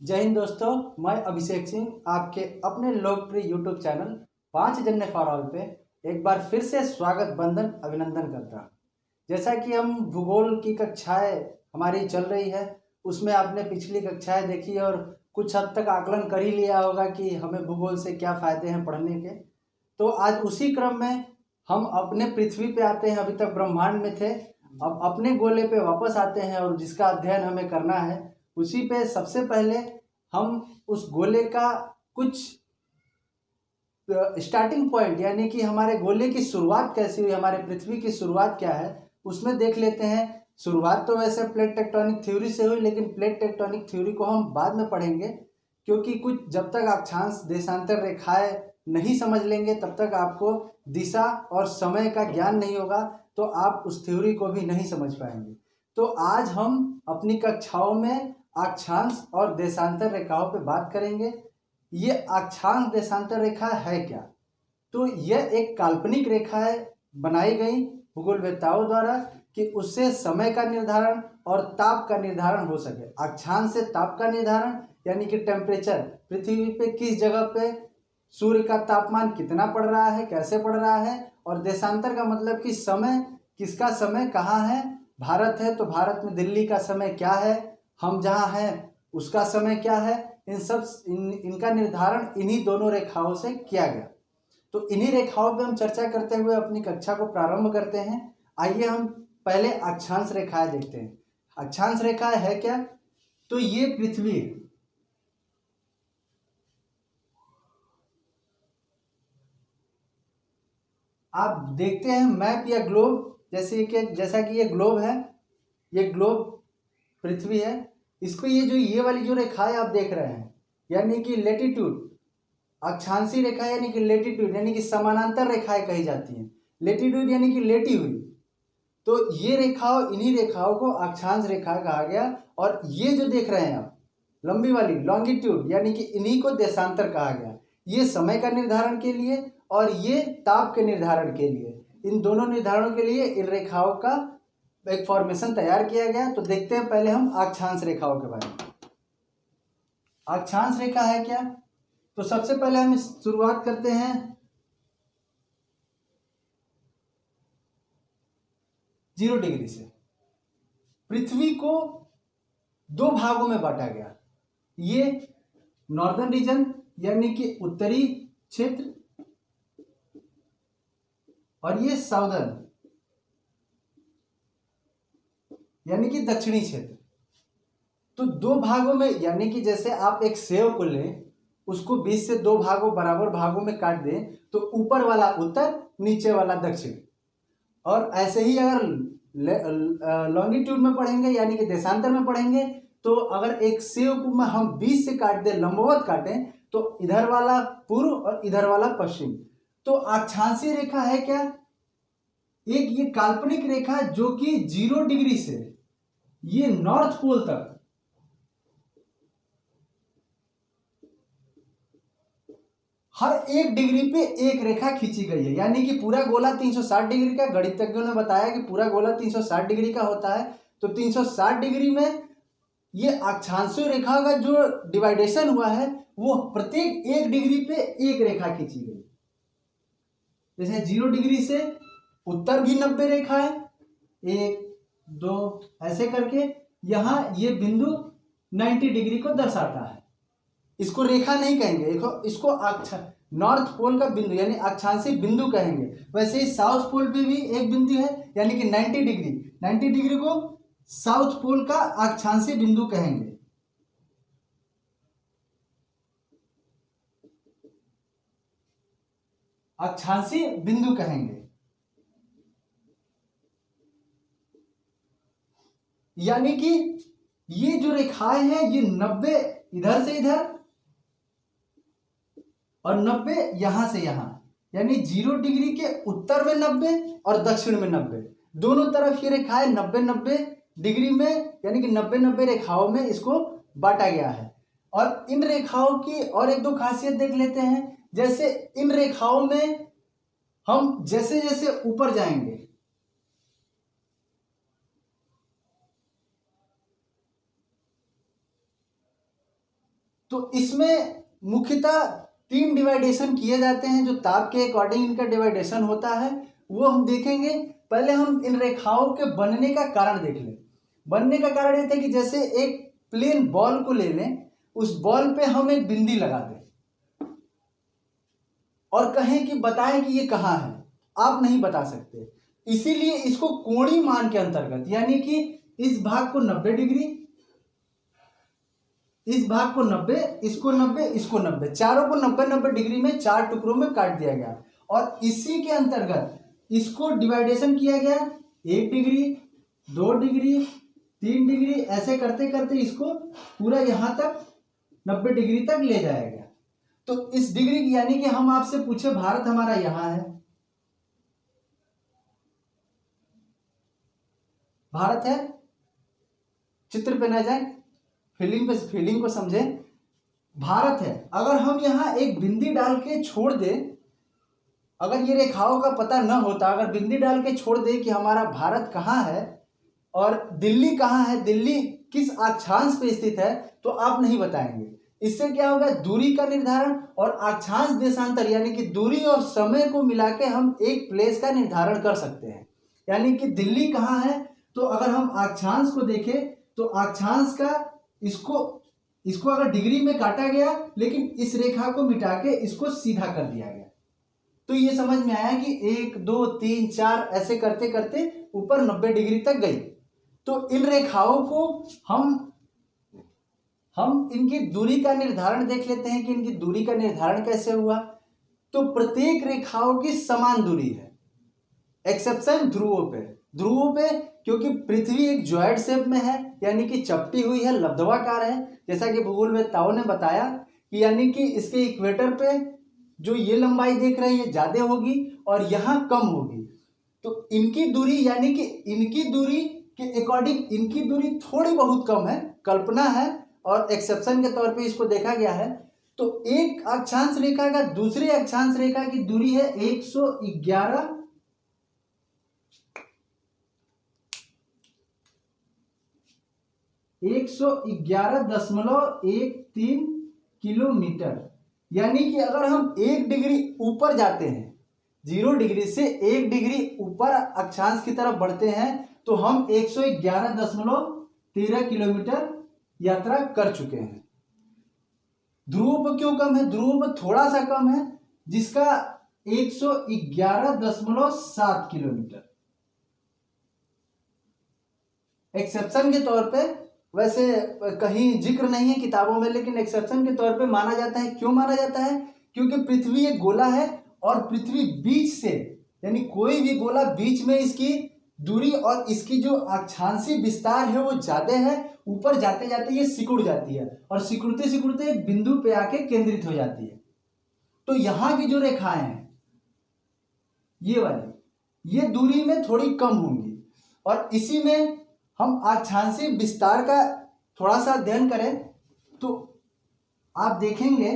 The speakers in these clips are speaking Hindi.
जय हिंद दोस्तों। मैं अभिषेक सिंह आपके अपने लोकप्रिय यूट्यूब चैनल 5 जन्ने फॉर ऑल पे एक बार फिर से स्वागत बंदन अभिनंदन करता हूँ। जैसा कि हम भूगोल की कक्षाएं हमारी चल रही है, उसमें आपने पिछली कक्षाएं देखी और कुछ हद तक आकलन कर ही लिया होगा कि हमें भूगोल से क्या फ़ायदे हैं पढ़ने के। तो आज उसी क्रम में हम अपने पृथ्वी पे आते हैं। अभी तक ब्रह्मांड में थे, अब अपने गोले पे वापस आते हैं और जिसका अध्ययन हमें करना है उसी पे सबसे पहले हम उस गोले का कुछ स्टार्टिंग पॉइंट यानी कि हमारे गोले की शुरुआत कैसी हुई, हमारे पृथ्वी की शुरुआत क्या है उसमें देख लेते हैं। शुरुआत तो वैसे प्लेट टेक्टोनिक थ्योरी से हुई, लेकिन प्लेट टेक्टोनिक थ्योरी को हम बाद में पढ़ेंगे, क्योंकि कुछ जब तक अक्षांश देशांतर रेखाएं नहीं समझ लेंगे तब तक आपको दिशा और समय का ज्ञान नहीं होगा, तो आप उस थ्योरी को भी नहीं समझ पाएंगे। तो आज हम अपनी कक्षाओं में अक्षांश और देशांतर रेखाओं पे बात करेंगे। ये अक्षांश देशांतर रेखा है क्या? तो यह एक काल्पनिक रेखा है बनाई गई भूगोलवेत्ताओं द्वारा कि उससे समय का निर्धारण और ताप का निर्धारण हो सके। अक्षांश से ताप का निर्धारण यानी कि टेम्परेचर, पृथ्वी पे किस जगह पे सूर्य का तापमान कितना पड़ रहा है, कैसे पड़ रहा है, और देशांतर का मतलब कि समय, किसका समय कहाँ है। भारत है तो भारत में दिल्ली का समय क्या है, हम जहाँ हैं उसका समय क्या है, इनका निर्धारण इन्हीं दोनों रेखाओं से किया गया। तो इन्हीं रेखाओं पे हम चर्चा करते हुए अपनी कक्षा को प्रारंभ करते हैं। आइए हम पहले अक्षांश रेखाएं देखते हैं। अक्षांश रेखा है क्या? तो ये पृथ्वी, आप देखते हैं मैप या ग्लोब, जैसा कि ये ग्लोब है, ये ग्लोब पृथ्वी है। इसको ये वाली जो रेखाएं आप देख रहे हैं यानी कि लेटीट्यूड, अक्षांशीय रेखा यानी कि लेटीट्यूड यानी कि समानांतर रेखाएं कही जाती हैं। लेटीट्यूड यानी कि लेटी हुई। तो ये रेखाओं, इन्हीं रेखाओं को अक्षांश रेखा कहा गया। और ये जो देख रहे हैं आप लंबी वाली लॉन्गिट्यूड यानी कि इन्हीं को देशांतर कहा गया। ये समय का निर्धारण के लिए और ये ताप के निर्धारण के लिए, इन दोनों निर्धारणों के लिए इन रेखाओं का एक फॉर्मेशन तैयार किया गया। तो देखते हैं पहले हम अक्षांश रेखाओं के बारे में। अक्षांश रेखा है क्या? तो सबसे पहले हम शुरुआत करते हैं 0 डिग्री से। पृथ्वी को 2 भागों में बांटा गया। ये नॉर्दर्न रीजन यानी कि उत्तरी क्षेत्र, और ये साउदर्न यानी कि दक्षिणी क्षेत्र। तो 2 भागों में, यानी कि जैसे आप एक सेव को लें, उसको 20 से 2 भागों बराबर भागों में काट दें तो ऊपर वाला उत्तर, नीचे वाला दक्षिण। और ऐसे ही अगर लॉन्गिट्यूड में पढ़ेंगे यानी कि देशांतर में पढ़ेंगे, तो अगर एक सेव को हम 20 से काट दें, लंबवत काटें, तो इधर वाला पूर्व और इधर वाला पश्चिम। तो अक्षांशीय रेखा है क्या? एक ये काल्पनिक रेखा जो कि 0 डिग्री से ये नॉर्थ पोल तक हर 1 डिग्री पे एक रेखा खींची गई है। यानी कि पूरा गोला 360 डिग्री का, गणितज्ञों ने बताया कि पूरा गोला 360 डिग्री का होता है। तो 360 डिग्री में ये अक्षांशीय रेखा का जो डिवाइडेशन हुआ है वो प्रत्येक 1 डिग्री पे एक रेखा खींची गई। जैसे 0 डिग्री से उत्तर भी 90 रेखा है, 1 2 ऐसे करके यहां ये बिंदु 90 डिग्री को दर्शाता है। इसको रेखा नहीं कहेंगे, इसको नॉर्थ पोल का बिंदु यानी अक्षांशीय बिंदु कहेंगे। वैसे ही साउथ पोल पे भी एक बिंदु है यानी कि 90 डिग्री, 90 डिग्री को साउथ पोल का अक्षांशीय बिंदु कहेंगे। अक्षांशीय बिंदु कहेंगे। यानी कि ये जो रेखाएं हैं ये 90 इधर से इधर और 90 यहां से यहां, यानी 0 डिग्री के उत्तर में 90 और दक्षिण में 90, दोनों तरफ ये रेखाएं 90-90 डिग्री में यानी कि 90-90 रेखाओं में इसको बांटा गया है। और इन रेखाओं की और एक दो खासियत देख लेते हैं। जैसे इन रेखाओं में हम जैसे जैसे ऊपर जाएंगे तो इसमें मुख्यतः 3 डिवाइडेशन किए जाते हैं, जो ताप के अकॉर्डिंग इनका डिवाइडेशन होता है वो हम देखेंगे। पहले हम इन रेखाओं के बनने का कारण देख लें। बनने का कारण ये था कि जैसे एक प्लेन बॉल को ले लें, उस बॉल पे हम एक बिंदी लगा दें और कहें कि बताएं कि ये कहाँ है, आप नहीं बता सकते। इसीलिए इसको कोणीय मान के अंतर्गत, यानी कि इस भाग को 90 डिग्री, इस भाग को 90, इसको 90, इसको 90, चारों को 90-90 डिग्री में 4 टुकड़ों में काट दिया गया और इसी के अंतर्गत इसको डिवाइडेशन किया गया 1 डिग्री, 2 डिग्री, 3 डिग्री, ऐसे करते करते इसको पूरा यहां तक 90 डिग्री तक ले जाया गया। तो इस डिग्री की, यानी कि हम आपसे पूछे भारत हमारा यहां है, भारत है, चित्र पे ना जाए, फीलिंग को समझें। भारत है, अगर हम यहां एक बिंदी डाल के छोड़ दें, अगर ये रेखाओं का पता न होता, अगर बिंदी डाल के छोड़ दे कि हमारा भारत कहाँ है और दिल्ली कहाँ है, दिल्ली किस अक्षांश पे स्थित है, तो आप नहीं बताएंगे। इससे क्या होगा, दूरी का निर्धारण और अक्षांश देशांतर, यानी कि दूरी और समय को मिला के हम एक प्लेस का निर्धारण कर सकते हैं। यानी कि दिल्ली कहाँ है, तो अगर हम अक्षांश को देखें तो अक्षांश का इसको अगर डिग्री में काटा गया, लेकिन इस रेखा को मिटा के इसको सीधा कर दिया गया, तो ये समझ में आया कि 1 2 3 4 ऐसे करते करते ऊपर 90 डिग्री तक गई। तो इन रेखाओं को हम इनकी दूरी का निर्धारण देख लेते हैं कि इनकी दूरी का निर्धारण कैसे हुआ। तो प्रत्येक रेखाओं की समान दूरी है, एक्सेप्शन ध्रुवों पे क्योंकि पृथ्वी एक जॉइंट शेप में है, यानी कि चपटी हुई है, लब्धवाकार है, जैसा कि भूगोलवेत्ताओं ने बताया कि यानी कि इसके इक्वेटर पे जो ये लंबाई देख रहे हैं ये ज्यादा होगी और यहाँ कम होगी। तो इनकी दूरी, यानी कि इनकी दूरी के अकॉर्डिंग इनकी दूरी थोड़ी बहुत कम है, कल्पना है और एक्सेप्शन के तौर पे इसको देखा गया है। तो एक अक्षांश रेखा का दूसरी अक्षांश रेखा की दूरी है 111.13 किलोमीटर। यानी कि अगर हम 1 डिग्री ऊपर जाते हैं, 0 डिग्री से 1 डिग्री ऊपर अक्षांश की तरफ बढ़ते हैं, तो हम 111.13 किलोमीटर यात्रा कर चुके हैं। ध्रुव पर क्यों कम है, ध्रुव पर थोड़ा सा कम है, जिसका 111.7 किलोमीटर। एक्सेप्शन के तौर पे, वैसे कहीं जिक्र नहीं है किताबों में, लेकिन एक्सेप्शन के तौर पे माना जाता है। क्यों माना जाता है, क्योंकि पृथ्वी एक गोला है और पृथ्वी बीच से, यानी कोई भी गोला बीच में इसकी दूरी और इसकी जो अक्षांशीय विस्तार है वो ज्यादा है, ऊपर जाते जाते ये सिकुड़ जाती है और सिकुड़ते सिकुड़ते एक बिंदु पे आके केंद्रित हो जाती है। तो यहाँ की जो रेखाएं हैं ये वाली, ये दूरी में थोड़ी कम होंगी और इसी में हम अक्षांशीय विस्तार का थोड़ा सा अध्ययन करें तो आप देखेंगे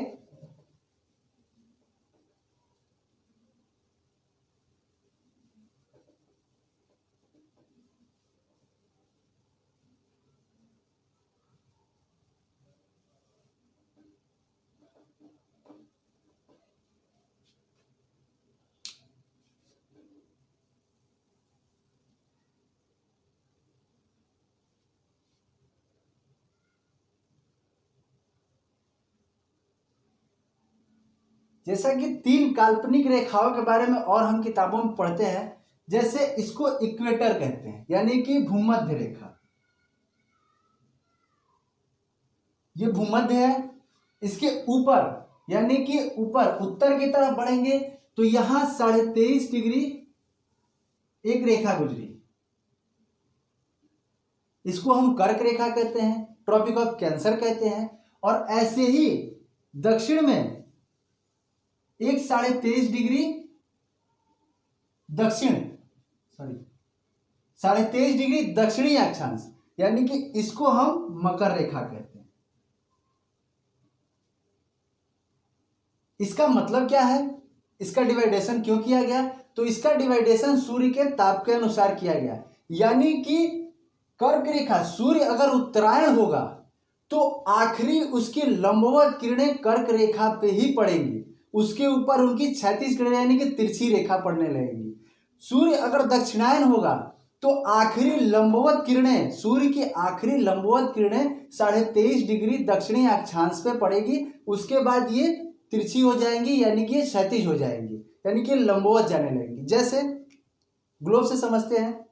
जैसा कि 3 काल्पनिक रेखाओं के बारे में और हम किताबों में पढ़ते हैं। जैसे इसको इक्वेटर कहते हैं, यानी कि भूमध्य रेखा, ये भूमध्य है। इसके ऊपर, यानी कि ऊपर उत्तर की तरफ बढ़ेंगे तो यहां 23.5 डिग्री एक रेखा गुजरी, इसको हम कर्क रेखा कहते हैं, ट्रॉपिक ऑफ कैंसर कहते हैं। और ऐसे ही दक्षिण में एक 23.5 डिग्री दक्षिण, 23.5 डिग्री दक्षिणी अक्षांश, यानी कि इसको हम मकर रेखा कहते हैं। इसका मतलब क्या है, इसका डिवाइडेशन क्यों किया गया, तो इसका डिवाइडेशन सूर्य के ताप के अनुसार किया गया। यानी कि कर्क रेखा, सूर्य अगर उत्तरायण होगा तो आखिरी उसकी लंबवत किरणें कर्क रेखा पे ही पड़ेंगी, उसके ऊपर उनकी क्षैतिज किरणें यानी कि तिरछी रेखा पड़ने लगेगी। सूर्य अगर दक्षिणायन होगा तो आखिरी लंबवत किरणें, सूर्य की आखिरी लंबवत किरणें 23.5 डिग्री दक्षिणी अक्षांश पे पड़ेगी, उसके बाद ये तिरछी हो जाएंगी यानी कि ये क्षैतिज हो जाएंगी, यानी कि लंबवत जाने लगेगी। जैसे ग्लोब से समझते हैं,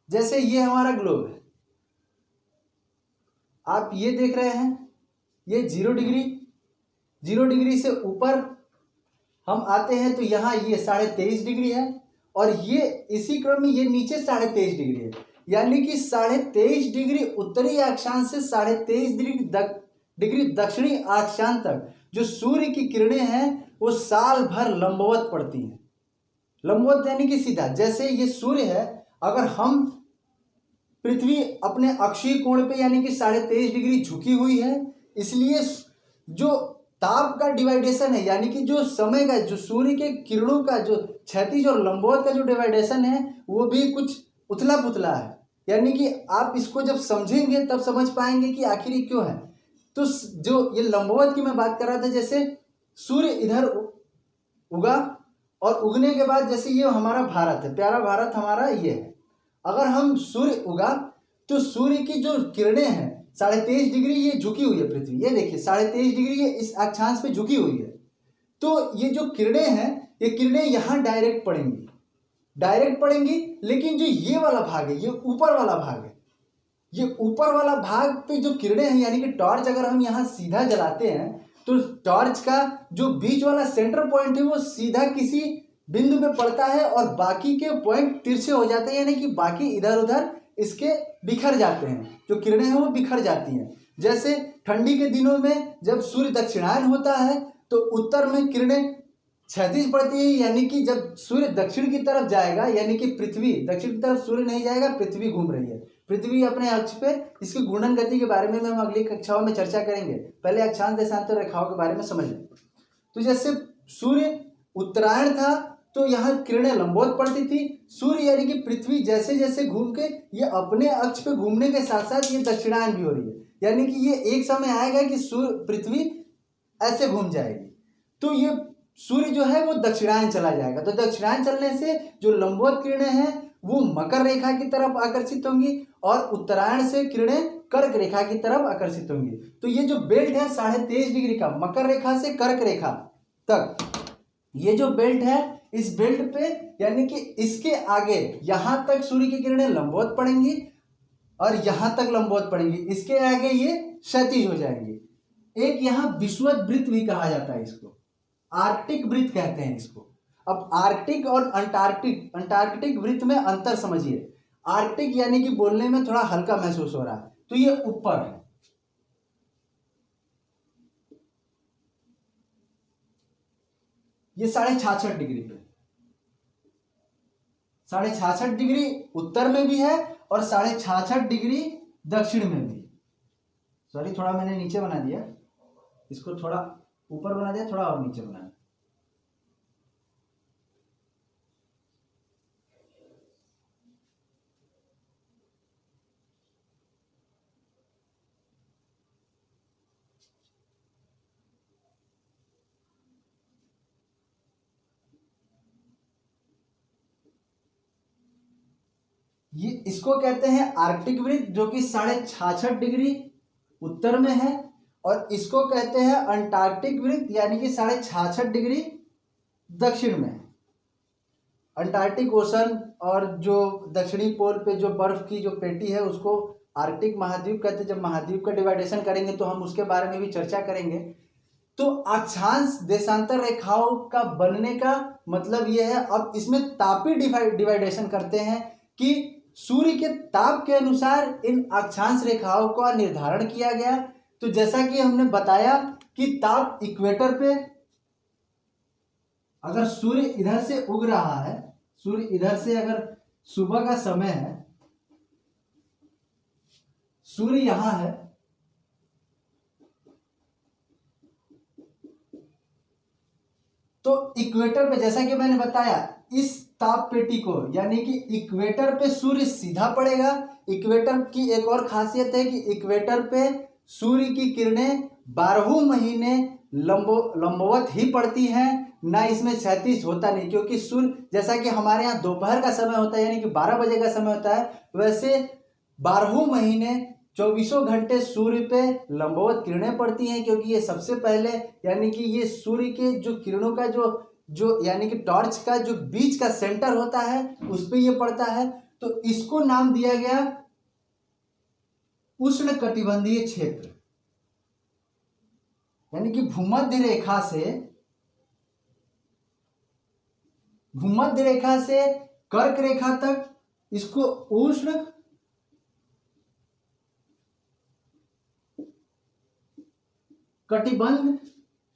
जैसे ये हमारा ग्लोब है, आप ये देख रहे हैं, ये 0 डिग्री से ऊपर हम आते हैं तो यहाँ ये 23.5 डिग्री है, और ये इसी क्रम में ये नीचे 23.5 डिग्री है, यानी कि 23.5 डिग्री उत्तरी अक्षांश से 23.5 डिग्री दक्षिणी अक्षांश तक जो सूर्य की किरणें हैं वो साल भर लंबवत पड़ती हैं। लंबवत यानी कि सीधा, जैसे ये सूर्य है, अगर हम पृथ्वी अपने अक्षीय कोण पे यानी कि 23.5 डिग्री झुकी हुई है, इसलिए जो ताप का डिवाइडेशन है यानी कि जो समय का, जो सूर्य के किरणों का जो क्षैतिज और लंबवत का जो डिवाइडेशन है वो भी कुछ उथला पुथला है, यानी कि आप इसको जब समझेंगे तब समझ पाएंगे कि आखिर ये क्यों है। तो जो ये लंबवत की मैं बात कर रहा था, जैसे सूर्य इधर उगा और उगने के बाद जैसे ये हमारा भारत है, प्यारा भारत हमारा ये है, अगर हम सूर्य उगा तो सूर्य की जो किरणें हैं 23.5 डिग्री ये झुकी हुई है पृथ्वी, ये देखिए 23.5 डिग्री ये इस अक्षांश पे झुकी हुई है, तो ये जो किरणें हैं ये किरणें यहाँ डायरेक्ट पड़ेंगी, लेकिन जो ये वाला भाग है, ये ऊपर वाला भाग है, ये ऊपर वाला भाग पे जो किरणें हैं यानी कि टॉर्च अगर हम यहाँ सीधा जलाते हैं तो टॉर्च का जो बीच वाला सेंटर पॉइंट है वो सीधा किसी बिंदु पे पड़ता है और बाकी के पॉइंट तिरछे हो जाते हैं, यानी कि बाकी इधर उधर इसके बिखर जाते हैं, जो किरणें हैं वो बिखर जाती हैं। जैसे ठंडी के दिनों में जब सूर्य दक्षिणायन होता है तो उत्तर में किरणें क्षैतिज पड़ती है, यानी कि जब सूर्य दक्षिण की तरफ जाएगा यानी कि पृथ्वी दक्षिण की तरफ सूर्य नहीं जाएगा, पृथ्वी घूम रही है, पृथ्वी अपने अक्ष पे, इसकी घूर्णन गति के बारे में हम अगली कक्षाओं में चर्चा करेंगे, पहले अक्षांश देशांतर रेखाओं के बारे में समझ लें। तो जैसे सूर्य उत्तरायण था तो यहाँ किरणें लंबवत पड़ती थी, सूर्य यानी कि पृथ्वी जैसे जैसे घूम के ये अपने अक्ष पे घूमने के साथ साथ ये दक्षिणायन भी हो रही है, यानी कि ये एक समय आएगा कि सूर्य पृथ्वी ऐसे घूम जाएगी, तो ये सूर्य जो है वो दक्षिणायन चला जाएगा। तो दक्षिणायन चलने से जो लंबवत किरणें हैं वो मकर रेखा की तरफ आकर्षित होंगी और उत्तरायण से किरणें कर्क रेखा की तरफ आकर्षित होंगी। तो ये जो बेल्ट है 23.5 डिग्री का, मकर रेखा से कर्क रेखा तक, ये जो बेल्ट है इस बेल्ट पे यानी कि इसके आगे यहां तक सूर्य की किरणें लंबवत पड़ेंगी और यहां तक लंबवत पड़ेंगी, इसके आगे ये क्षैतिज हो जाएंगी। एक यहां विषुवत वृत्त भी कहा जाता है, इसको आर्कटिक वृत्त कहते हैं इसको। अब आर्कटिक और अंटार्कटिक वृत्त में अंतर समझिए। आर्कटिक यानी कि बोलने में थोड़ा हल्का महसूस हो रहा है, तो ये ऊपर है, ये 66.5 डिग्री पे, 66.5 डिग्री उत्तर में भी है और 66.5 डिग्री दक्षिण में भी। सॉरी, थोड़ा मैंने नीचे बना दिया, इसको थोड़ा ऊपर बना दिया, थोड़ा और नीचे बना। ये इसको कहते हैं आर्कटिक वृत्त जो कि 66.5 डिग्री उत्तर में है, और इसको कहते हैं अंटार्कटिक वृत्त यानी कि 66.5 डिग्री दक्षिण में है। अंटार्कटिक ओशन और जो दक्षिणी पोल पे जो बर्फ की जो पेटी है उसको आर्कटिक महाद्वीप कहते हैं। जब महाद्वीप का डिवाइडेशन करेंगे तो हम उसके बारे में भी चर्चा करेंगे। तो अक्षांश देशांतर रेखाओं का बनने का मतलब ये है, अब इसमें तापीय डिवाइडेशन करते हैं कि सूर्य के ताप के अनुसार इन अक्षांश रेखाओं का निर्धारण किया गया। तो जैसा कि हमने बताया कि ताप इक्वेटर पे, अगर सूर्य इधर से उग रहा है, सूर्य इधर से अगर सुबह का समय है, सूर्य यहां है, तो इक्वेटर पे जैसा कि मैंने बताया इस ताप पेटी को, यानी कि इक्वेटर पे सूर्य सीधा पड़ेगा। इक्वेटर की एक और खासियत है कि इक्वेटर पे सूर्य की किरणें 12 महीने लंबवत ही पड़ती हैं, ना इसमें क्षैतिज होता नहीं, क्योंकि सूर्य जैसा कि हमारे यहाँ दोपहर का समय होता है यानी कि 12 बजे का समय होता है, वैसे 12 महीने 24 घंटे सूर्य पे लंबवत किरणें पड़ती हैं, क्योंकि ये सबसे पहले यानी कि ये सूर्य के जो किरणों का जो यानी कि टॉर्च का जो बीच का सेंटर होता है उस पे ये पड़ता है। तो इसको नाम दिया गया उष्णकटिबंधीय क्षेत्र, यानी कि भूमध्य रेखा से कर्क रेखा तक इसको उष्ण कटिबंध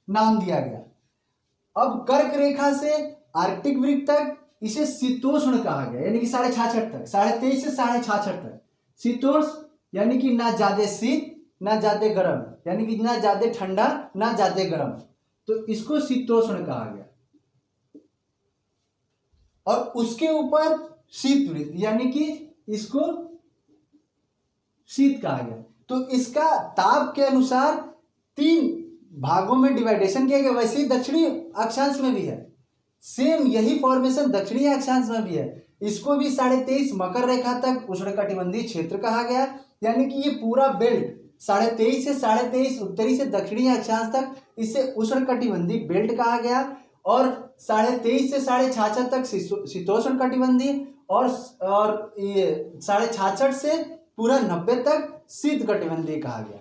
नाम दिया गया। अब कर्क रेखा से आर्कटिक वृत्त तक इसे शीतोष्ण कहा गया, यानी कि 66.5 तक, 23.5 से 66.5 तक शीतोष्ण, यानी कि ना ज्यादा शीत ना ज्यादा गर्म, यानी कि ना ज्यादा ठंडा ना ज्यादा गर्म, तो इसको शीतोष्ण कहा गया। और उसके ऊपर शीत वृत्त, यानी कि इसको शीत कहा गया। तो इसका ताप के अनुसार 3 भागों में डिवाइडेशन किया गया। वैसे ही दक्षिणी अक्षांश में भी है, सेम यही फॉर्मेशन दक्षिणी अक्षांश में भी है। इसको भी 23.5 मकर रेखा तक उष्णकटिबंधीय क्षेत्र कहा गया, यानी कि ये पूरा बेल्ट 23.5 से 23.5 उत्तरी से दक्षिणी अक्षांश तक इसे उष्णकटिबंधीय बेल्ट कहा गया, और 23.5 से 66.5 तक शीतोष्ण कटिबंधीय, और ये 66.5 से पूरा 90 तक शीत कटिबंधीय कहा गया।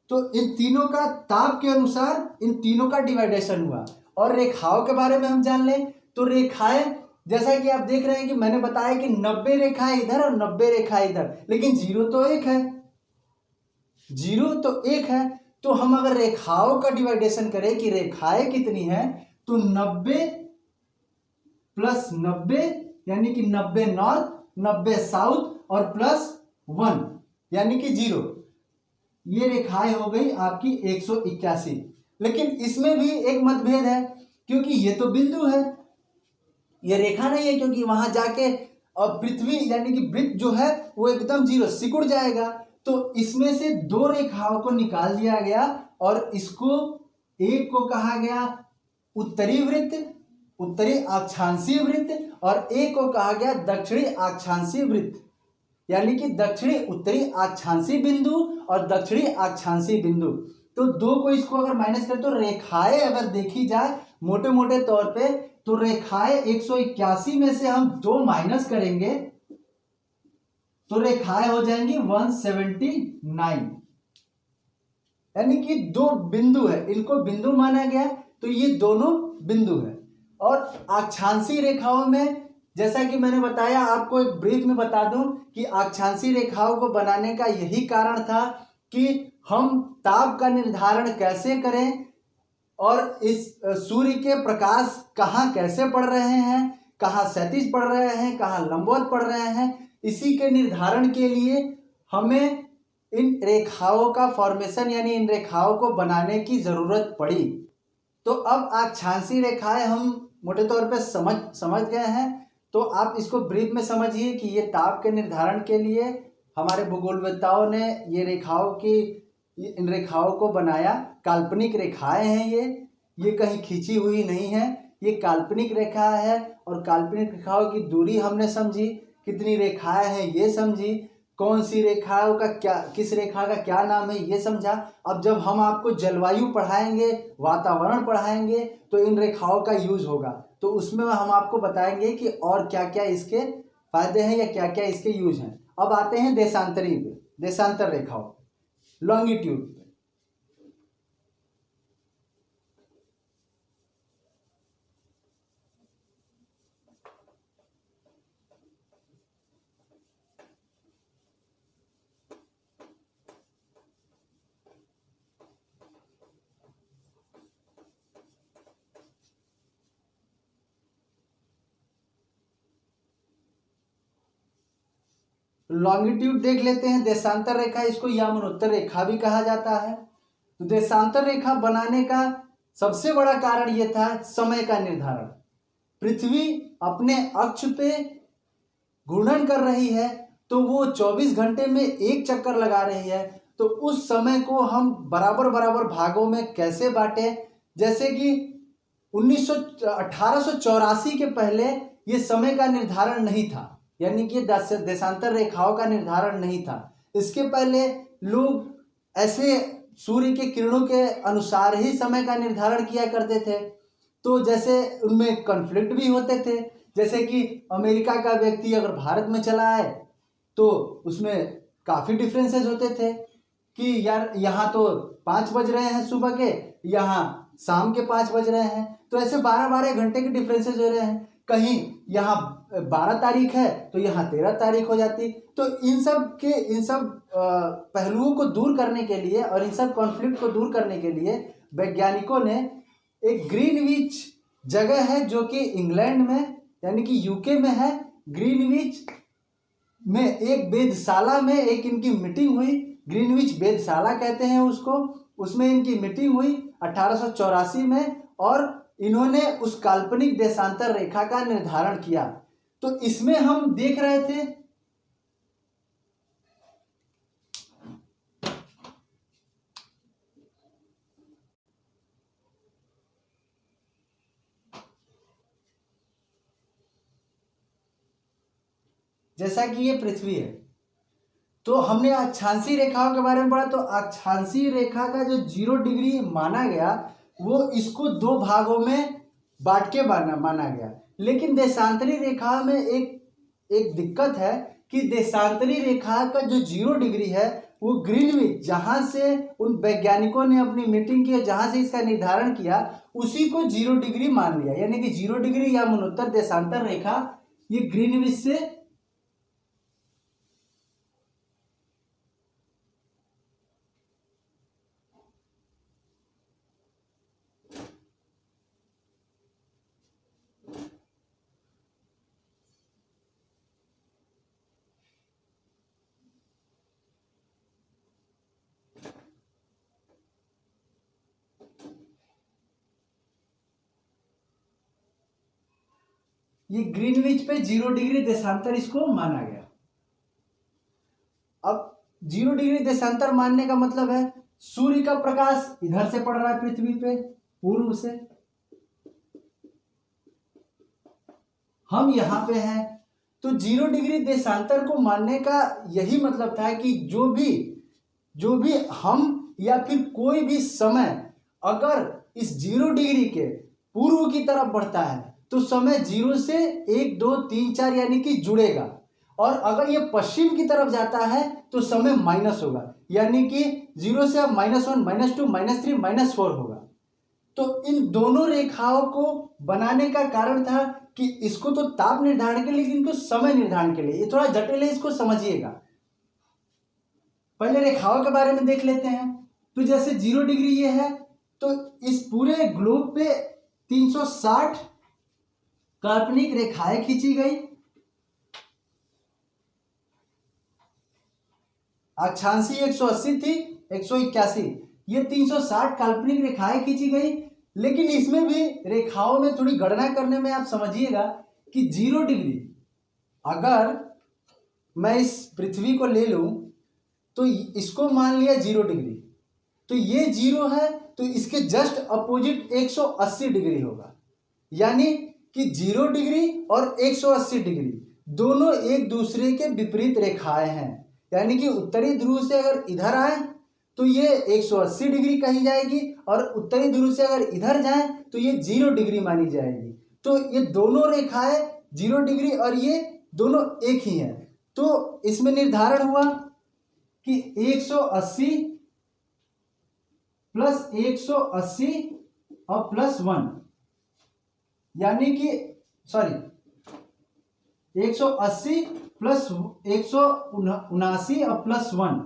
तो इन तीनों का ताप के अनुसार इन तीनों का डिवाइडेशन हुआ। और रेखाओं के बारे में हम जान लें तो रेखाएं, जैसा कि आप देख रहे हैं कि मैंने बताया कि 90 रेखाएं इधर और 90 रेखाएं इधर, लेकिन जीरो तो एक है, जीरो तो एक है। तो हम अगर रेखाओं का डिवाइडेशन करें कि रेखाएं कितनी हैं, तो 90 प्लस 90 यानी कि 90 नॉर्थ 90 साउथ और प्लस 1 यानी कि 0, ये रेखाएं हो गई आपकी 181। लेकिन इसमें भी एक मतभेद है, क्योंकि ये तो बिंदु है, ये रेखा नहीं है, क्योंकि वहां जाके और पृथ्वी यानी कि वृत्त जो है वो एकदम 0 सिकुड़ जाएगा। तो इसमें से 2 रेखाओं को निकाल दिया गया और इसको एक को कहा गया उत्तरी वृत्त, उत्तरी अक्षांशीय वृत्त, और एक को कहा गया दक्षिणी अक्षांशीय वृत्त, यानी कि दक्षिणी उत्तरी अक्षांशीय बिंदु और दक्षिणी अक्षांशीय बिंदु। तो 2 को इसको अगर माइनस करें तो रेखाएं अगर देखी जाए मोटे मोटे तौर पे, तो रेखाएं 181 में से हम 2 माइनस करेंगे तो रेखाएं हो जाएंगी 179, यानी कि 2 बिंदु है, इनको बिंदु माना गया, तो ये दोनों बिंदु है। और अक्षांशीय रेखाओं में जैसा कि मैंने बताया, आपको एक ब्रीफ में बता दूं कि अक्षांशीय रेखाओं को बनाने का यही कारण था कि हम ताप का निर्धारण कैसे करें और इस सूर्य के प्रकाश कहाँ कैसे पड़ रहे हैं, कहाँ क्षैतिज पड़ रहे हैं, कहाँ लंबवत पड़ रहे हैं, इसी के निर्धारण के लिए हमें इन रेखाओं का फॉर्मेशन यानी इन रेखाओं को बनाने की जरूरत पड़ी। तो अब अक्षांशीय रेखाएं हम मोटे तौर पे समझ गए हैं। तो आप इसको ब्रीफ में समझिए कि ये ताप के निर्धारण के लिए हमारे भूगोलवेत्ताओं ने इन रेखाओं को बनाया। काल्पनिक रेखाएं हैं ये कहीं खींची हुई नहीं है, ये काल्पनिक रेखा है। और काल्पनिक रेखाओं की दूरी हमने समझी, कितनी रेखाएं हैं ये समझी, कौन सी रेखाओं का किस रेखा का क्या नाम है ये समझा। अब जब हम आपको जलवायु पढ़ाएंगे, वातावरण पढ़ाएंगे, तो इन रेखाओं का यूज होगा, तो उसमें हम आपको बताएंगे कि और क्या क्या इसके फायदे हैं या क्या क्या इसके यूज हैं। अब आते हैं देशांतर रेखाओं, लॉन्गिट्यूड। लॉन्गिट्यूड देख लेते हैं। देशांतर रेखा, इसको यमनोत्तर रेखा भी कहा जाता है। तो देशांतर रेखा बनाने का सबसे बड़ा कारण यह था समय का निर्धारण। पृथ्वी अपने अक्ष पे घूर्णन कर रही है तो वो 24 घंटे में एक चक्कर लगा रही है, तो उस समय को हम बराबर बराबर भागों में कैसे बांटे। जैसे कि 1884 के पहले ये समय का निर्धारण नहीं था, यानी कि देशांतर रेखाओं का निर्धारण नहीं था। इसके पहले लोग ऐसे सूर्य के किरणों के अनुसार ही समय का निर्धारण किया करते थे, तो जैसे उनमें कॉन्फ्लिक्ट भी होते थे। जैसे कि अमेरिका का व्यक्ति अगर भारत में चला आए तो उसमें काफ़ी डिफरेंसेस होते थे कि यार यहाँ तो 5 बज रहे हैं सुबह के, यहाँ शाम के 5 बज रहे हैं, तो ऐसे 12-12 घंटे के डिफरेंसेस हो रहे हैं। कहीं यहाँ 12 तारीख है तो यहाँ 13 तारीख हो जाती। तो इन सब पहलुओं को दूर करने के लिए और इन सब कॉन्फ्लिक्ट को दूर करने के लिए वैज्ञानिकों ने एक ग्रीनविच जगह है जो कि इंग्लैंड में यानी कि यूके में है, ग्रीनविच में एक वेधशाला में एक इनकी मीटिंग हुई। ग्रीनविच वेधशाला कहते हैं उसको। उसमें इनकी मीटिंग हुई 1884 में और इन्होंने उस काल्पनिक देशांतर रेखा का निर्धारण किया। तो इसमें हम देख रहे थे जैसा कि ये पृथ्वी है, तो हमने अक्षांशीय रेखाओं के बारे में पढ़ा। तो अक्षांशीय रेखा का जो 0 डिग्री माना गया वो इसको 2 भागों में बांट के माना गया। लेकिन देशांतरी रेखा में एक दिक्कत है कि देशांतरी रेखा का जो 0 डिग्री है वो ग्रीनविच, जहाँ से उन वैज्ञानिकों ने अपनी मीटिंग की, जहाँ से इसका निर्धारण किया, उसी को 0 डिग्री मान लिया। यानी कि 0 डिग्री या मनोत्तर देशांतर रेखा ये ग्रीनविच से ये ग्रीनविच पे 0 डिग्री देशांतर इसको माना गया। अब 0 डिग्री देशांतर मानने का मतलब है सूर्य का प्रकाश इधर से पड़ रहा है पृथ्वी पे पूर्व से, हम यहां पे हैं, तो 0 डिग्री देशांतर को मानने का यही मतलब था कि जो भी हम या फिर कोई भी समय अगर इस 0 डिग्री के पूर्व की तरफ बढ़ता है तो समय 0 से 1, 2, 3, 4 यानी कि जुड़ेगा, और अगर ये पश्चिम की तरफ जाता है तो समय माइनस होगा, यानी कि 0 से अब -1, -2, -3, -4 होगा। तो इन दोनों रेखाओं को बनाने का कारण था कि इसको तो ताप निर्धारण के लिए, लेकिन इनको समय निर्धारण के लिए। ये थोड़ा जटिल है, इसको समझिएगा। पहले रेखाओं के बारे में देख लेते हैं। तो जैसे 0 डिग्री ये है, तो इस पूरे ग्लोब पे 360 काल्पनिक रेखाएं खींची गई। अक्षांशीय 180 थी, 181, ये 360 काल्पनिक रेखाएं खींची गई। लेकिन इसमें भी रेखाओं में थोड़ी गणना करने में आप समझिएगा कि 0 डिग्री अगर मैं इस पृथ्वी को ले लूं तो इसको मान लिया 0 डिग्री, तो ये 0 है, तो इसके जस्ट अपोजिट 180 डिग्री होगा। यानी कि 0 डिग्री और 180 डिग्री दोनों एक दूसरे के विपरीत रेखाएं हैं। यानी कि उत्तरी ध्रुव से अगर इधर आए तो ये 180 डिग्री कही जाएगी, और उत्तरी ध्रुव से अगर इधर जाए तो ये 0 डिग्री मानी जाएगी। तो ये दोनों रेखाएं 0 डिग्री और ये दोनों एक ही हैं। तो इसमें निर्धारण हुआ कि 180 प्लस 180 और प्लस 1, यानी कि 180 प्लस 179 और प्लस 1,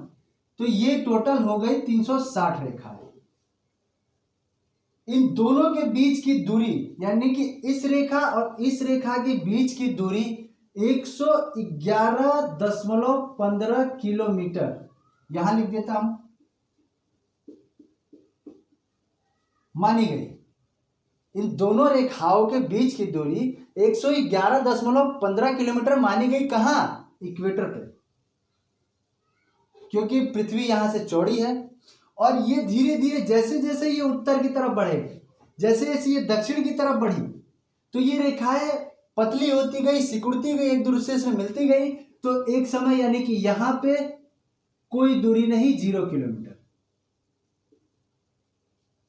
तो ये टोटल हो गई 360 रेखाएं। इन दोनों के बीच की दूरी, यानी कि इस रेखा और इस रेखा के बीच की दूरी 111.15 किलोमीटर, यहां लिख देता हूं, मानी गई। इन दोनों रेखाओं के बीच की दूरी 111.15 किलोमीटर मानी गई। कहाँ? इक्वेटर पे, क्योंकि पृथ्वी यहां से चौड़ी है। और ये धीरे धीरे जैसे जैसे ये उत्तर की तरफ बढ़ेगी, जैसे जैसे ये दक्षिण की तरफ बढ़ी, तो ये रेखाएं पतली होती गई, सिकुड़ती गई, एक दूसरे से मिलती गई। तो एक समय यानी कि यहां पे कोई दूरी नहीं, 0 किलोमीटर।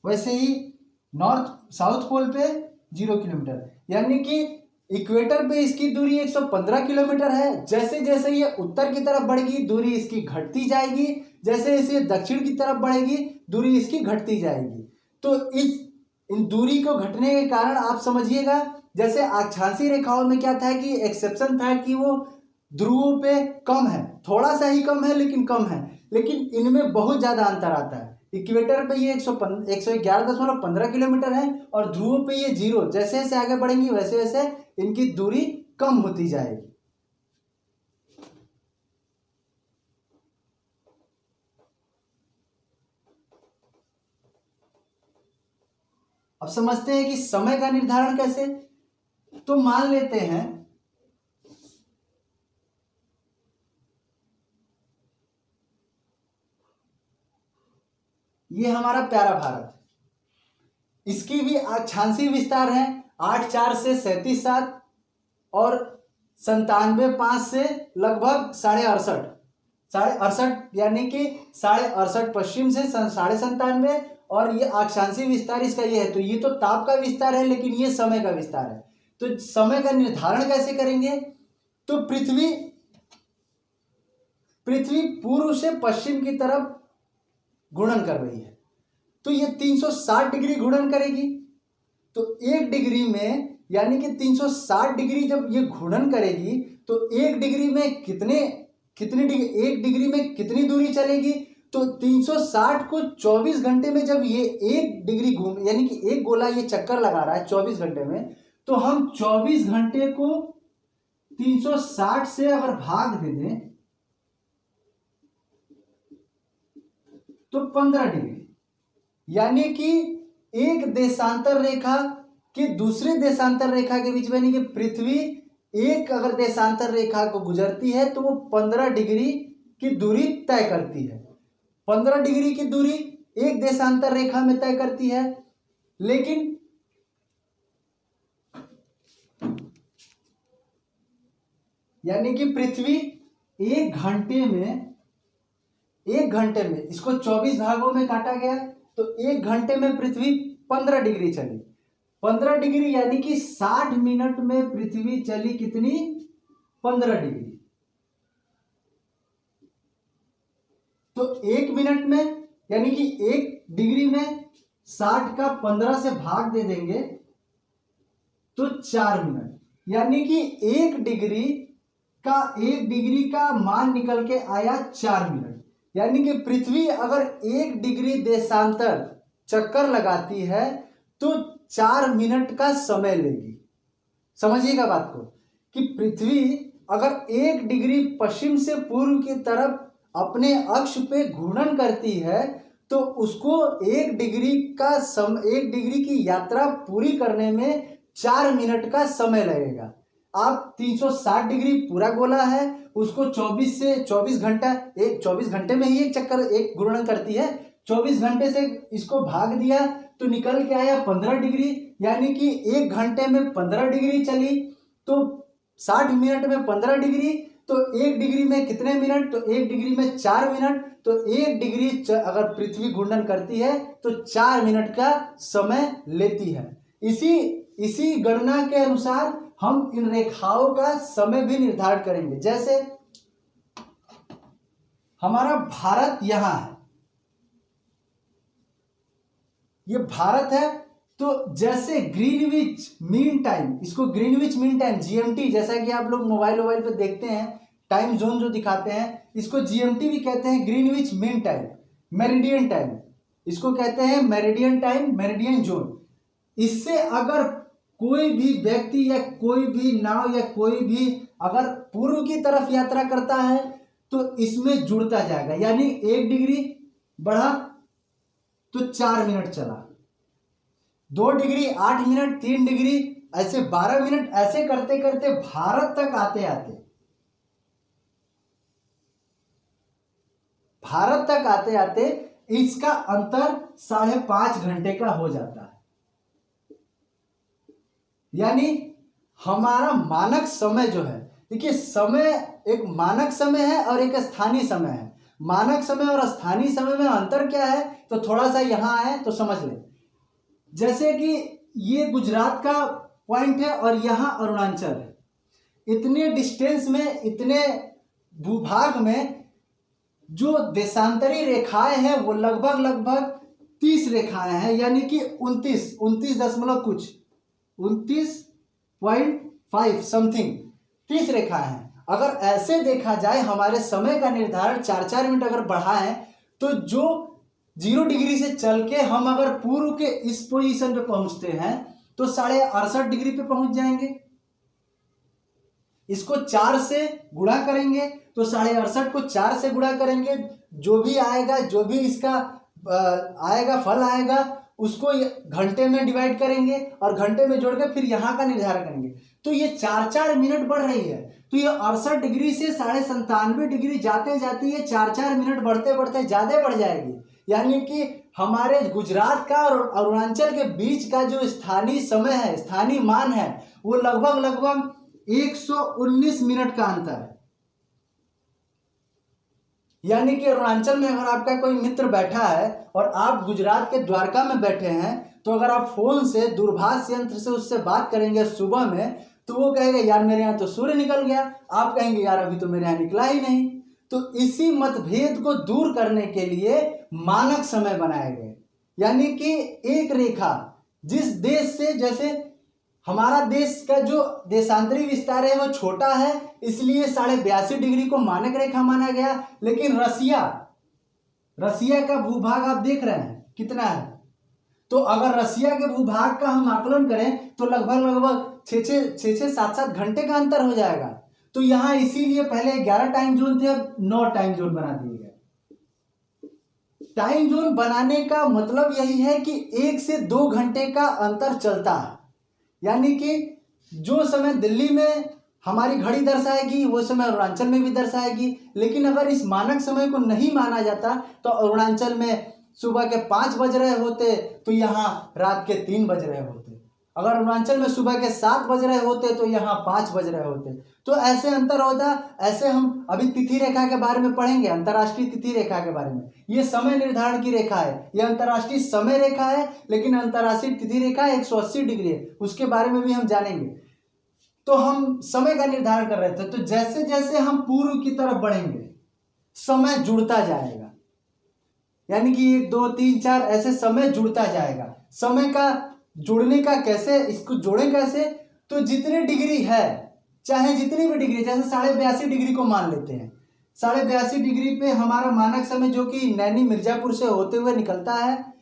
वैसे ही नॉर्थ साउथ पोल पे 0 किलोमीटर, यानी कि इक्वेटर पे इसकी दूरी 115 किलोमीटर है। जैसे जैसे ये उत्तर की तरफ बढ़ेगी दूरी इसकी घटती जाएगी, जैसे जैसे ये दक्षिण की तरफ बढ़ेगी दूरी इसकी घटती जाएगी। तो इन दूरी को घटने के कारण आप समझिएगा, जैसे अक्षांशीय रेखाओं में क्या था कि एक्सेप्शन था कि वो ध्रुवों पे कम है, थोड़ा सा ही कम है लेकिन कम है, लेकिन इनमें बहुत ज्यादा अंतर आता है। इक्वेटर पे ये 111.15 किलोमीटर है और ध्रुवों पे ये 0। जैसे जैसे आगे बढ़ेंगी वैसे वैसे इनकी दूरी कम होती जाएगी। अब समझते हैं कि समय का निर्धारण कैसे। तो मान लेते हैं ये हमारा प्यारा भारत, इसकी भी अक्षांशीय विस्तार है 8,4 से 37,7 और 97,5 से लगभग 68.5 यानी कि 68.5 पश्चिम से 97.5। और ये अक्षांशीय विस्तार इसका ये है। तो ये तो ताप का विस्तार है लेकिन ये समय का विस्तार है। तो समय का निर्धारण कैसे करेंगे? तो पृथ्वी पूर्व से पश्चिम की तरफ घूर्णन कर रही है, तो ये 360 डिग्री घूर्णन करेगी। तो 1 डिग्री में यानी कि 360 डिग्री जब ये घूर्णन करेगी तो 1 डिग्री में कितनी डिग्री, 1 डिग्री में कितनी दूरी चलेगी? तो 360 को 24 घंटे में जब ये 1 डिग्री घूम यानी कि एक गोला ये चक्कर लगा रहा है 24 घंटे में, तो हम 24 घंटे को 360 से अगर भाग दे दें तो 15 डिग्री, यानी कि एक देशांतर रेखा के दूसरे देशांतर रेखा के बीच में, यानी कि पृथ्वी एक अगर देशांतर रेखा को गुजरती है तो वो 15 डिग्री की दूरी तय करती है। 15 डिग्री की दूरी एक देशांतर रेखा में तय करती है। लेकिन यानी कि पृथ्वी एक घंटे में इसको 24 भागों में काटा गया, तो 1 घंटे में पृथ्वी 15 डिग्री चली। 15 डिग्री यानी कि 60 मिनट में पृथ्वी चली कितनी? 15 डिग्री। तो 1 मिनट में यानी कि 1 डिग्री में 60 का 15 से भाग दे देंगे तो 4 मिनट, यानी कि 1 डिग्री का मान निकल के आया 4 मिनट। यानी कि पृथ्वी अगर 1 डिग्री देशांतर चक्कर लगाती है तो 4 मिनट का समय लेगी। समझिएगा बात को कि पृथ्वी अगर 1 डिग्री पश्चिम से पूर्व की तरफ अपने अक्ष पे घूर्णन करती है तो उसको 1 डिग्री की यात्रा पूरी करने में 4 मिनट का समय लगेगा। आप 360 डिग्री पूरा गोला है, उसको 24 घंटे में ही एक चक्कर एक घूर्णन करती है। 24 घंटे से इसको भाग दिया तो निकल के आया 15 डिग्री, यानी कि 1 घंटे में 15 डिग्री चली। तो 60 मिनट में 15 डिग्री, तो 1 डिग्री में कितने मिनट? तो 1 डिग्री में 4 मिनट। तो 1 डिग्री अगर पृथ्वी घूर्णन करती है तो 4 मिनट का समय लेती है। इसी गणना के अनुसार हम इन रेखाओं का समय भी निर्धारित करेंगे। जैसे हमारा भारत यहां है, ये भारत है, तो जैसे ग्रीनविच मीन टाइम, इसको ग्रीनविच मीन टाइम जीएमटी, जैसा कि आप लोग मोबाइल पे देखते हैं टाइम जोन जो दिखाते हैं, इसको जीएमटी भी कहते हैं, Greenwich mean time. Meridian time इसको कहते हैं, मेरिडियन टाइम, मेरिडियन जोन। इससे अगर कोई भी व्यक्ति या कोई भी नाव या कोई भी अगर पूर्व की तरफ यात्रा करता है तो इसमें जुड़ता जाएगा, यानी 1 डिग्री बढ़ा तो 4 मिनट चला। 2 डिग्री 8 मिनट, 3 डिग्री, ऐसे 12 मिनट, ऐसे करते करते भारत तक आते आते इसका अंतर 5.5 घंटे का हो जाता है। यानी हमारा मानक समय जो है, देखिए समय एक मानक समय है और एक स्थानीय समय है। मानक समय और स्थानीय समय में अंतर क्या है, तो थोड़ा सा यहाँ है तो समझ लें। जैसे कि ये गुजरात का पॉइंट है और यहाँ अरुणाचल है, इतने डिस्टेंस में, इतने भूभाग में जो देशांतरी रेखाएं हैं वो लगभग 30 रेखाएं हैं, यानी कि 29 दशमलव कुछ 29.5 समथिंग 30 रेखाएं हैं। अगर ऐसे देखा जाए हमारे समय का निर्धारण 4 मिनट अगर बढ़ाएं तो जो 0 डिग्री से चल के हम अगर पूर्व के इस पोजीशन पे पहुंचते हैं तो 68.5 डिग्री पे पहुंच जाएंगे। इसको 4 से गुणा करेंगे तो 68.5 को 4 से गुणा करेंगे, जो भी आएगा, जो भी इसका आएगा फल आएगा, उसको घंटे में डिवाइड करेंगे और घंटे में जोड़ के फिर यहाँ का निर्धारण करेंगे। तो ये 4 मिनट बढ़ रही है, तो ये 68 डिग्री से 97.5 डिग्री जाते जाते ये 4 मिनट बढ़ते बढ़ते ज़्यादा बढ़ जाएगी। यानी कि हमारे गुजरात का और अरुणाचल के बीच का जो स्थानीय समय है, स्थानीय मान है, वो लगभग 119 मिनट का अंतर है। यानी कि अरुणाचल में अगर आपका कोई मित्र बैठा है और आप गुजरात के द्वारका में बैठे हैं, तो अगर आप फोन से दूरभाष यंत्र से उससे बात करेंगे सुबह में, तो वो कहेगा यार मेरे यहाँ तो सूर्य निकल गया, आप कहेंगे यार अभी तो मेरे यहाँ निकला ही नहीं। तो इसी मतभेद को दूर करने के लिए मानक समय बनाए गए। यानी कि एक रेखा जिस देश से, जैसे हमारा देश का जो देशांतरी विस्तार है वो छोटा है, इसलिए 82.5 डिग्री को मानक रेखा माना गया। लेकिन रसिया का भूभाग आप देख रहे हैं कितना है, तो अगर रसिया के भूभाग का हम आकलन करें तो लगभग 6-7 घंटे का अंतर हो जाएगा। तो यहाँ इसीलिए पहले 11 टाइम जोन थे, अब 9 टाइम जोन बना दिए गए। टाइम जोन बनाने का मतलब यही है कि 1 से 2 घंटे का अंतर चलता है। यानी कि जो समय दिल्ली में हमारी घड़ी दर्शाएगी वो समय अरुणाचल में भी दर्शाएगी। लेकिन अगर इस मानक समय को नहीं माना जाता तो अरुणाचल में सुबह के 5 बज रहे होते तो यहाँ रात के 3 बज रहे होते। अगर अरुणाचल में सुबह के 7 बज रहे होते तो यहाँ 5 बज रहे होते। तो ऐसे अंतर होता। ऐसे हम अभी तिथि रेखा के बारे में पढ़ेंगे, अंतर्राष्ट्रीय तिथि रेखा के बारे में। ये समय निर्धारण की रेखा है, ये अंतर्राष्ट्रीय समय रेखा है, लेकिन अंतर्राष्ट्रीय तिथि रेखा 180 डिग्री है, उसके बारे में भी हम जानेंगे। तो हम समय का निर्धारण कर रहे थे, तो जैसे जैसे हम पूर्व की तरफ बढ़ेंगे समय जुड़ता जाएगा। यानी कि 1 2 3 4 ऐसे समय जुड़ता जाएगा। समय का जुड़ने का कैसे, इसको जोड़ें कैसे, तो जितने डिग्री है, चाहे जितनी भी डिग्री, जैसे 82.5 डिग्री को मान लेते हैं। 82.5 डिग्री पे हमारा मानक समय जो कि नैनी मिर्जापुर से होते हुए निकलता है,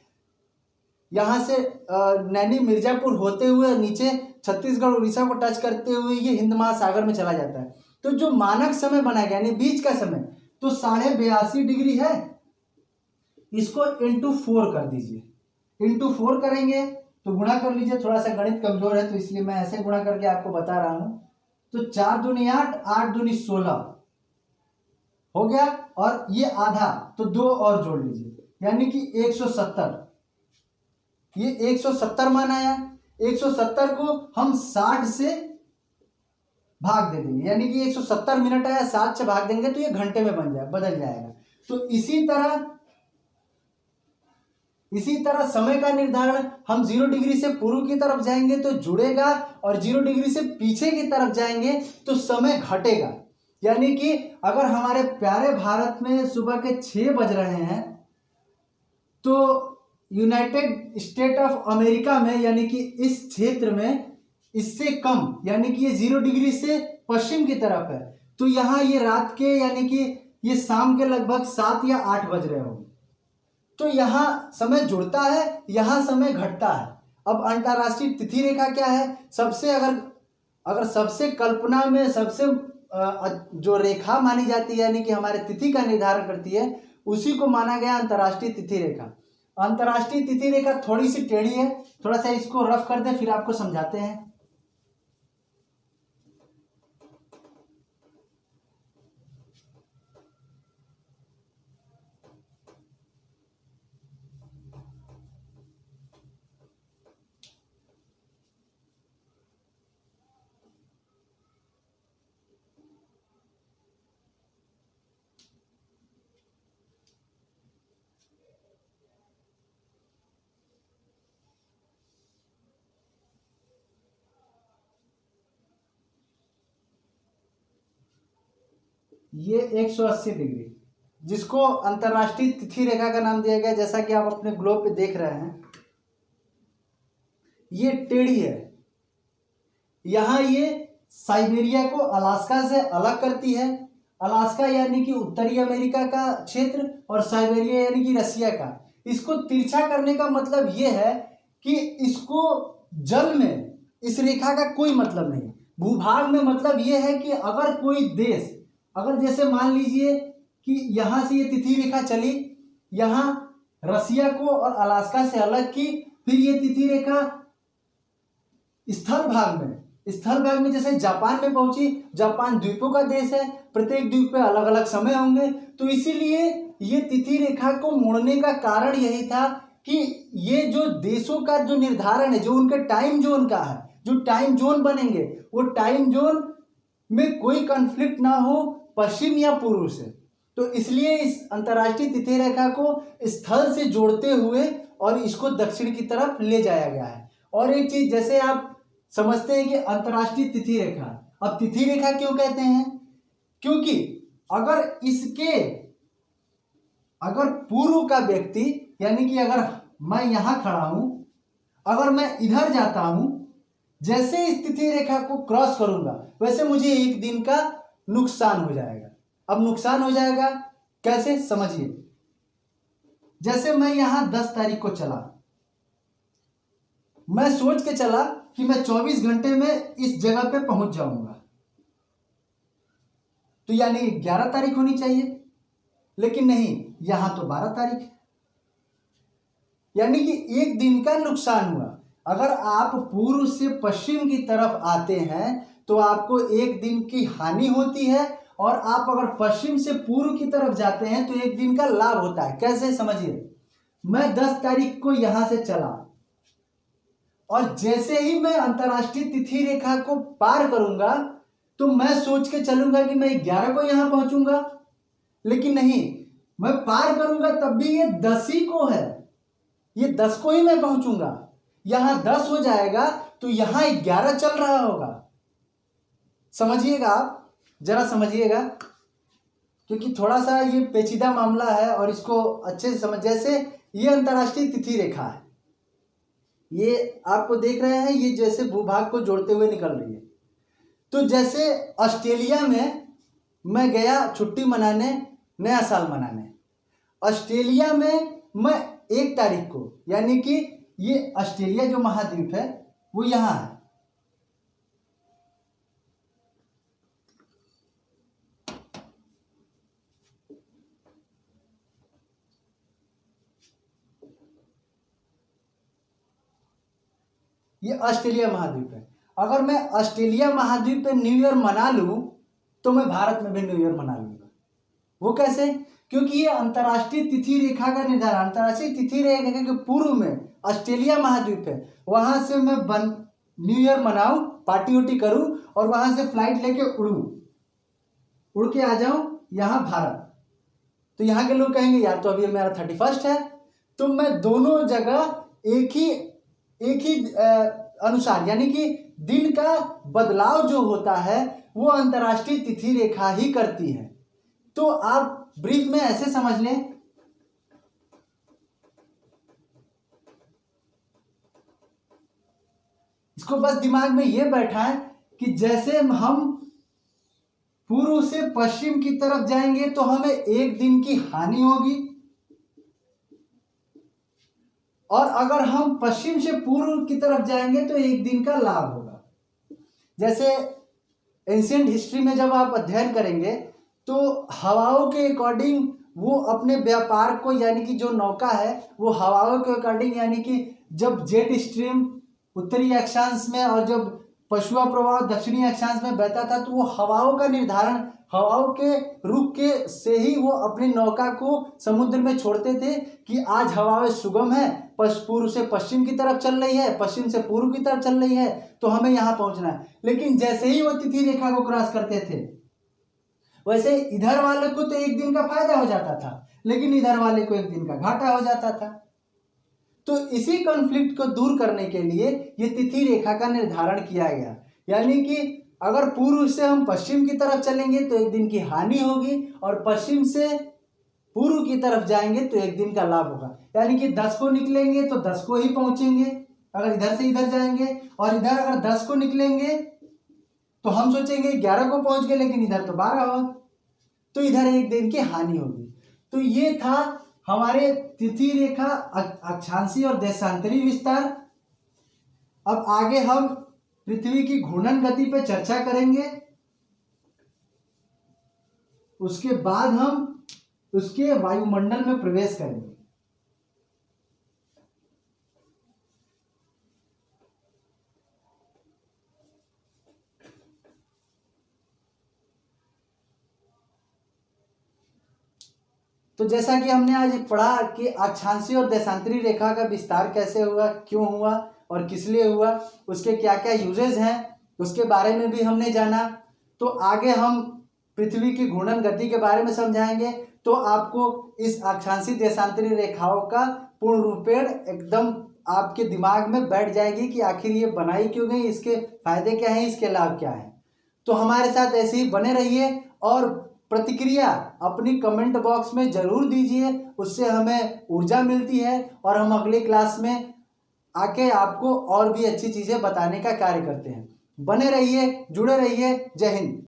यहाँ से नैनी मिर्जापुर होते हुए नीचे छत्तीसगढ़ उड़ीसा को टच करते हुए ये हिंद महासागर में चला जाता है। तो जो मानक समय बना गया यानी बीच का समय, तो 82.5 डिग्री है, इसको इंटू 4 कर दीजिए। इंटू 4 करेंगे तो गुणा कर लीजिए। थोड़ा सा गणित कमजोर है तो इसलिए मैं ऐसे गुणा करके आपको बता रहा हूं। तो 4 दूनी 8, 8 दूनी 16 हो गया, और ये आधा तो 2 और जोड़ लीजिए, यानी कि 170। ये 170 मान आया। 170 को हम 60 से भाग दे देंगे, यानी कि 170 मिनट आया, 60 से भाग देंगे तो ये घंटे में बदल जाएगा। तो इसी तरह समय का निर्धारण हम 0 डिग्री से पूर्व की तरफ जाएंगे तो जुड़ेगा, और 0 डिग्री से पीछे की तरफ जाएंगे तो समय घटेगा। यानी कि अगर हमारे प्यारे भारत में सुबह के 6 बज रहे हैं तो यूनाइटेड स्टेट ऑफ अमेरिका में, यानी कि इस क्षेत्र में इससे कम, यानी कि ये 0 डिग्री से पश्चिम की तरफ है, तो यहाँ ये रात के, यानी कि ये शाम के लगभग 7 या 8 बज रहे होंगे। तो यहाँ समय जुड़ता है, यहाँ समय घटता है। अब अंतर्राष्ट्रीय तिथि रेखा क्या है, सबसे अगर सबसे कल्पना में सबसे जो रेखा मानी जाती है, यानी कि हमारे तिथि का निर्धारण करती है, उसी को माना गया अंतर्राष्ट्रीय तिथि रेखा। अंतर्राष्ट्रीय तिथि रेखा थोड़ी सी टेढ़ी है, थोड़ा सा इसको रफ कर दे फिर आपको समझाते हैं। ये 180 डिग्री, जिसको अंतर्राष्ट्रीय तिथि रेखा का नाम दिया गया, जैसा कि आप अपने ग्लोब पे देख रहे हैं, ये टेढ़ी है। यहां ये साइबेरिया को अलास्का से अलग करती है। अलास्का यानी कि उत्तरी अमेरिका का क्षेत्र और साइबेरिया यानी कि रसिया का। इसको तिरछा करने का मतलब ये है कि इसको जल में इस रेखा का कोई मतलब नहीं, भूभाग में मतलब ये है कि अगर कोई देश, अगर जैसे मान लीजिए कि यहां से ये तिथि रेखा चली, यहां रसिया को और अलास्का से अलग की, फिर ये तिथि रेखा स्थल भाग में जैसे जापान में पहुंची, जापान द्वीपों का देश है, प्रत्येक द्वीप पे अलग अलग समय होंगे, तो इसीलिए ये तिथि रेखा को मोड़ने का कारण यही था कि ये जो देशों का जो निर्धारण है, जो उनके टाइम जोन का है, जो टाइम जोन बनेंगे वो टाइम जोन में कोई कॉन्फ्लिक्ट ना हो पश्चिम या पूर्व से। तो इसलिए इस अंतर्राष्ट्रीय तिथि रेखा को स्थल से जोड़ते हुए और इसको दक्षिण की तरफ ले जाया गया है। और एक चीज, जैसे आप समझते हैं कि अंतर्राष्ट्रीय तिथि रेखा, अब तिथि रेखा क्यों कहते हैं? क्योंकि अगर पूर्व का व्यक्ति, यानी कि अगर मैं यहां खड़ा हूं, अगर मैं इधर जाता हूं, जैसे इस तिथि रेखा को क्रॉस करूंगा वैसे मुझे एक दिन का नुकसान हो जाएगा। अब नुकसान हो जाएगा कैसे, समझिए। जैसे मैं यहां 10 तारीख को चला, मैं सोच के चला कि मैं 24 घंटे में इस जगह पे पहुंच जाऊंगा, तो यानी 11 तारीख होनी चाहिए, लेकिन नहीं, यहां तो 12 तारीख, यानी कि एक दिन का नुकसान हुआ। अगर आप पूर्व से पश्चिम की तरफ आते हैं तो आपको एक दिन की हानि होती है, और आप अगर पश्चिम से पूर्व की तरफ जाते हैं तो एक दिन का लाभ होता है। कैसे, समझिए। मैं 10 तारीख को यहां से चला और जैसे ही मैं अंतर्राष्ट्रीय तिथि रेखा को पार करूंगा तो मैं सोच के चलूंगा कि मैं 11 को यहां पहुंचूंगा, लेकिन नहीं, मैं पार करूंगा तब भी ये 10 ही को है, ये 10 को ही मैं पहुंचूंगा। यहां 10 हो जाएगा तो यहां 11 चल रहा होगा। समझिएगा, आप जरा समझिएगा, क्योंकि थोड़ा सा ये पेचीदा मामला है और इसको अच्छे से समझ। जैसे ये अंतर्राष्ट्रीय तिथि रेखा है, ये आपको देख रहे हैं, ये जैसे भूभाग को जोड़ते हुए निकल रही है। तो जैसे ऑस्ट्रेलिया में मैं गया छुट्टी मनाने, नया साल मनाने, ऑस्ट्रेलिया में मैं 1 तारीख को, यानी कि ये ऑस्ट्रेलिया जो महाद्वीप है वो यहां है, ये ऑस्ट्रेलिया महाद्वीप है। अगर मैं ऑस्ट्रेलिया महाद्वीप पे न्यू ईयर मना लूं तो मैं भारत में भी न्यू ईयर मना लूंगा। वो कैसे? क्योंकि ये अंतर्राष्ट्रीय तिथि रेखा का निर्धारण, अंतर्राष्ट्रीय तिथि रेखा के पूर्व में ऑस्ट्रेलिया महाद्वीप है, वहां से मैं न्यू ईयर मनाऊं, पार्टी उटी करूं और वहां से फ्लाइट लेके उड़ के आ जाऊं यहाँ भारत। तो यहाँ के लोग कहेंगे यार तो अभी मेरा 31 है, तो मैं दोनों जगह एक ही अनुसार, यानी कि दिन का बदलाव जो होता है वो अंतर्राष्ट्रीय तिथि रेखा ही करती है। तो आप ब्रीफ में ऐसे समझ लें, इसको बस दिमाग में ये बैठा है कि जैसे हम पूर्व से पश्चिम की तरफ जाएंगे तो हमें एक दिन की हानि होगी, और अगर हम पश्चिम से पूर्व की तरफ जाएंगे तो एक दिन का लाभ होगा। जैसे एंशिएंट हिस्ट्री में जब आप अध्ययन करेंगे तो हवाओं के अकॉर्डिंग वो अपने व्यापार को यानी कि जो नौका है वो हवाओं के अकॉर्डिंग, यानी कि जब जेट स्ट्रीम उत्तरी अक्षांश में और जब पछुआ प्रवाह दक्षिणी अक्षांश में बहता था तो वो हवाओं का निर्धारण, हवाओं के रुख के से ही वो अपनी नौका को समुद्र में छोड़ते थे कि आज हवाएं सुगम है, पूर्व से पश्चिम की तरफ चल रही है, पश्चिम से पूर्व की तरफ चल रही है, तो हमें यहाँ पहुंचना है। लेकिन जैसे ही वो तिथि रेखा को क्रॉस करते थे वैसे इधर वाले को तो एक दिन का फायदा हो जाता था, लेकिन इधर वाले को एक दिन का घाटा हो जाता था। तो इसी कॉन्फ्लिक्ट को दूर करने के लिए ये तिथि रेखा का निर्धारण किया गया, यानी कि अगर पूर्व से हम पश्चिम की तरफ चलेंगे तो एक दिन की हानि होगी और पश्चिम से पूर्व की तरफ जाएंगे तो एक दिन का लाभ होगा। यानी कि 10 को निकलेंगे तो 10 को ही पहुंचेंगे अगर इधर से इधर जाएंगे, और इधर अगर 10 को निकलेंगे तो हम सोचेंगे 11 को पहुंच गए, लेकिन इधर तो 12 हो, तो इधर एक दिन की हानि होगी। तो ये था हमारे तिथि रेखा अक्षांशीय और देशांतरी विस्तार। अब आगे हम पृथ्वी की घूर्णन गति पे चर्चा करेंगे, उसके बाद हम उसके वायुमंडल में प्रवेश करेंगे। तो जैसा कि हमने आज पढ़ा कि अक्षांशीय और देशांतरी रेखा का विस्तार कैसे हुआ, क्यों हुआ और किस लिए हुआ, उसके क्या क्या यूजेज हैं, उसके बारे में भी हमने जाना। तो आगे हम पृथ्वी की घूर्णन गति के बारे में समझाएंगे, तो आपको इस अक्षांशीय देशांतरी रेखाओं का पूर्ण रूपेण एकदम आपके दिमाग में बैठ जाएगी कि आखिर ये बनाई क्यों गई, इसके फायदे क्या हैं, इसके लाभ क्या हैं। तो हमारे साथ ऐसे ही बने रहिए और प्रतिक्रिया अपनी कमेंट बॉक्स में जरूर दीजिए, उससे हमें ऊर्जा मिलती है और हम अगले क्लास में आके आपको और भी अच्छी चीज़ें बताने का कार्य करते हैं। बने रहिए, जुड़े रहिए। जय हिंद।